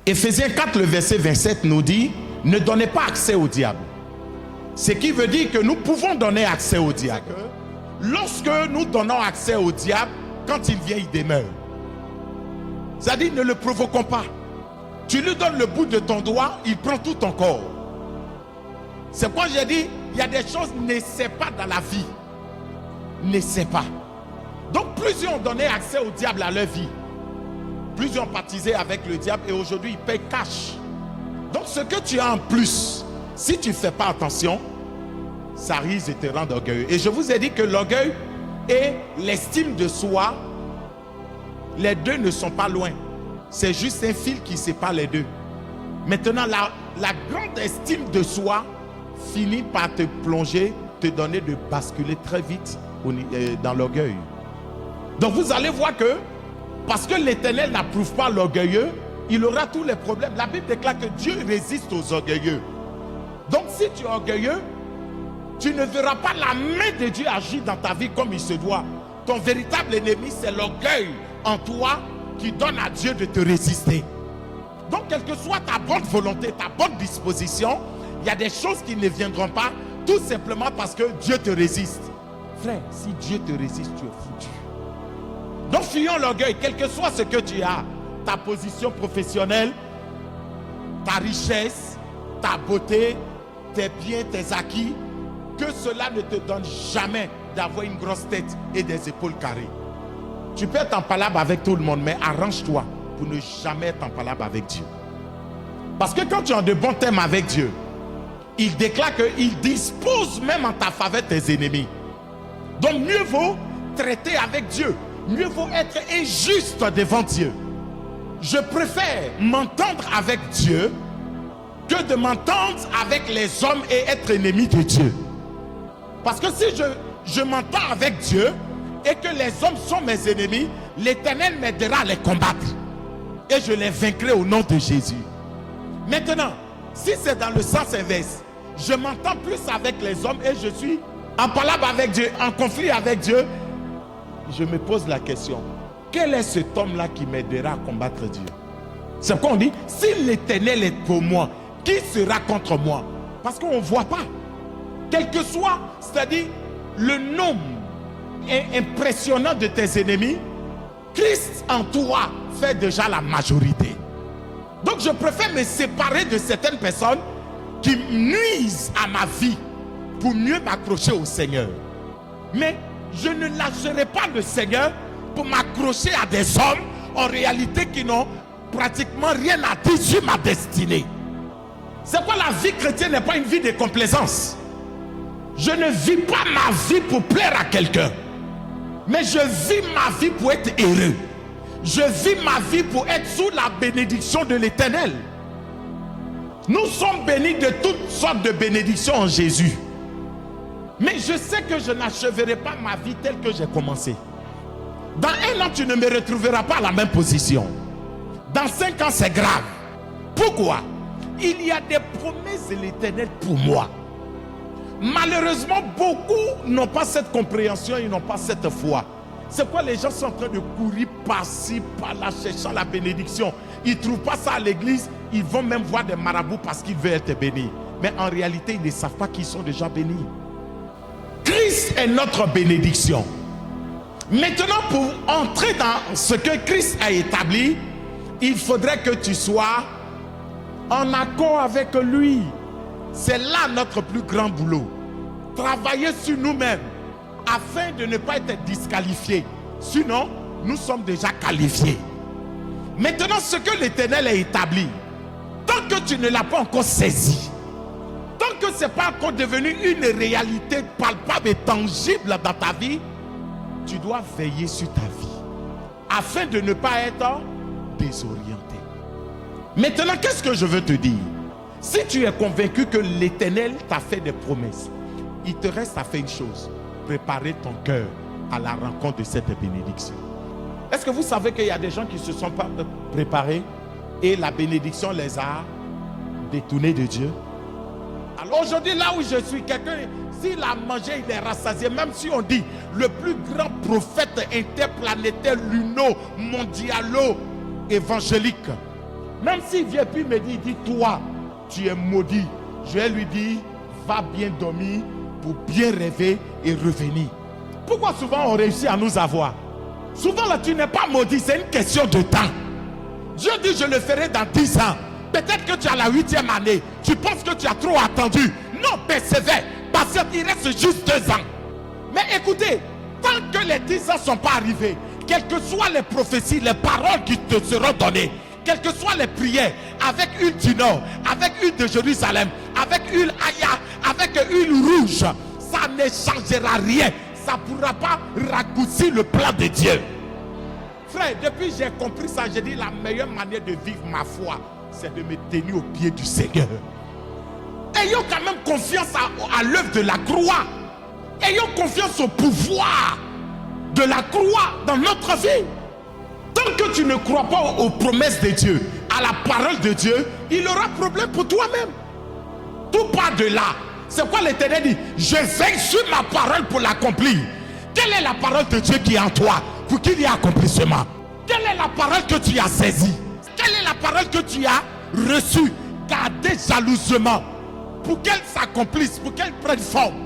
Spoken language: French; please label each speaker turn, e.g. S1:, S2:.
S1: Éphésiens 4, le verset 27 nous dit, ne donnez pas accès au diable. Ce qui veut dire que nous pouvons donner accès au diable. Lorsque nous donnons accès au diable, quand il vient, il demeure. C'est-à-dire, ne le provoquons pas. Tu lui donnes le bout de ton doigt, il prend tout ton corps. C'est pourquoi j'ai dit, il y a des choses, n'essaie pas dans la vie. N'essaie pas. Donc, plusieurs ont donné accès au diable à leur vie. Plusieurs ont baptisé avec le diable et aujourd'hui, ils payent cash. Donc, ce que tu as en plus, si tu ne fais pas attention, ça risque de te rendre orgueilleux. Et je vous ai dit que l'orgueil et l'estime de soi, les deux ne sont pas loin. C'est juste un fil qui sépare les deux. Maintenant, la grande estime de soi finit par te plonger, te donner de basculer très vite dans l'orgueil. Donc vous allez voir que, parce que l'Éternel n'approuve pas l'orgueilleux, il aura tous les problèmes. La Bible déclare que Dieu résiste aux orgueilleux. Donc si tu es orgueilleux, tu ne verras pas la main de Dieu agir dans ta vie comme il se doit. Ton véritable ennemi, c'est l'orgueil en toi qui donne à Dieu de te résister. Donc, quelle que soit ta bonne volonté, ta bonne disposition, il y a des choses qui ne viendront pas tout simplement parce que Dieu te résiste. Frère, si Dieu te résiste, tu es foutu. Donc, fuyons l'orgueil, quel que soit ce que tu as, ta position professionnelle, ta richesse, ta beauté, tes biens, tes acquis, que cela ne te donne jamais d'avoir une grosse tête et des épaules carrées. Tu peux être en palabre avec tout le monde, mais arrange-toi pour ne jamais être en palabre avec Dieu. Parce que quand tu es en de bons termes avec Dieu, il déclare qu'il dispose même en ta faveur tes ennemis. Donc mieux vaut traiter avec Dieu. Mieux vaut être injuste devant Dieu. Je préfère m'entendre avec Dieu que de m'entendre avec les hommes et être ennemi de Dieu. Parce que si je m'entends avec Dieu et que les hommes sont mes ennemis, l'Éternel m'aidera à les combattre. Et je les vaincrai au nom de Jésus. Maintenant, si c'est dans le sens inverse, je m'entends plus avec les hommes et je suis en palabre avec Dieu, en conflit avec Dieu, je me pose la question, quel est cet homme-là qui m'aidera à combattre Dieu? C'est pourquoi on dit, si l'Éternel est pour moi, qui sera contre moi? Parce qu'on ne voit pas. Quel que soit, c'est-à-dire le nombre impressionnant de tes ennemis, Christ en toi fait déjà la majorité. Donc je préfère me séparer de certaines personnes qui nuisent à ma vie pour mieux m'accrocher au Seigneur. Mais je ne lâcherai pas le Seigneur pour m'accrocher à des hommes en réalité qui n'ont pratiquement rien à dire sur ma destinée. C'est quoi la vie chrétienne n'est pas une vie de complaisance. Je ne vis pas ma vie pour plaire à quelqu'un. Mais je vis ma vie pour être heureux. Je vis ma vie pour être sous la bénédiction de l'Éternel. Nous sommes bénis de toutes sortes de bénédictions en Jésus. Mais je sais que je n'achèverai pas ma vie telle que j'ai commencé. Dans 1 an, tu ne me retrouveras pas à la même position. Dans 5 ans, c'est grave. Pourquoi? Il y a des promesses de l'Éternel pour moi. Malheureusement, beaucoup n'ont pas cette compréhension, ils n'ont pas cette foi. C'est pourquoi les gens sont en train de courir par-ci, par-là, cherchant la bénédiction. Ils ne trouvent pas ça à l'église, ils vont même voir des marabouts parce qu'ils veulent être bénis. Mais en réalité, ils ne savent pas qu'ils sont déjà bénis. Christ est notre bénédiction. Maintenant, pour entrer dans ce que Christ a établi, il faudrait que tu sois en accord avec lui. C'est là notre plus grand boulot. Travailler sur nous-mêmes afin de ne pas être disqualifiés. Sinon, nous sommes déjà qualifiés. Maintenant, ce que l'Éternel a établi, tant que tu ne l'as pas encore saisi, tant que ce n'est pas encore devenu une réalité palpable et tangible dans ta vie, tu dois veiller sur ta vie afin de ne pas être désorienté. Maintenant, qu'est-ce que je veux te dire? Si tu es convaincu que l'Éternel t'a fait des promesses, il te reste à faire une chose: préparer ton cœur à la rencontre de cette bénédiction. Est-ce que vous savez qu'il y a des gens qui ne se sont pas préparés et la bénédiction les a détournés de Dieu? Alors aujourd'hui, là où je suis, quelqu'un, s'il a mangé, il est rassasié. Même si on dit le plus grand prophète interplanétaire, luno, mondialo, évangélique, Même s'il vient puis me dit, toi, tu es maudit. Je vais lui dire, va bien dormir pour bien rêver et revenir. Pourquoi souvent on réussit à nous avoir? Souvent là, tu n'es pas maudit, c'est une question de temps. Dieu dit, je le ferai dans 10 ans. Peut-être que tu as la 8e année. Tu penses que tu as trop attendu. Non, persévère. Parce qu'il reste juste 2 ans. Mais écoutez, tant que les 10 ans ne sont pas arrivés, quelles que soient les prophéties, les paroles qui te seront données, quelles que soient les prières, avec huile du nord, avec huile de Jérusalem, avec huile Aya, avec huile rouge, ça ne changera rien. Ça ne pourra pas raccourcir le plan de Dieu. Frère, depuis que j'ai compris ça, j'ai dit la meilleure manière de vivre ma foi, c'est de me tenir au pied du Seigneur. Ayons quand même confiance à l'œuvre de la croix. Ayons confiance au pouvoir de la croix dans notre vie. Tant que tu ne crois pas aux promesses de Dieu, à la parole de Dieu, il y aura problème pour toi-même. Tout part de là. C'est quoi l'Éternel dit? Je veille sur ma parole pour l'accomplir. Quelle est la parole de Dieu qui est en toi pour qu'il y ait accomplissement? Quelle est la parole que tu as saisie? Quelle est la parole que tu as reçue, gardée jalousement pour qu'elle s'accomplisse, pour qu'elle prenne forme?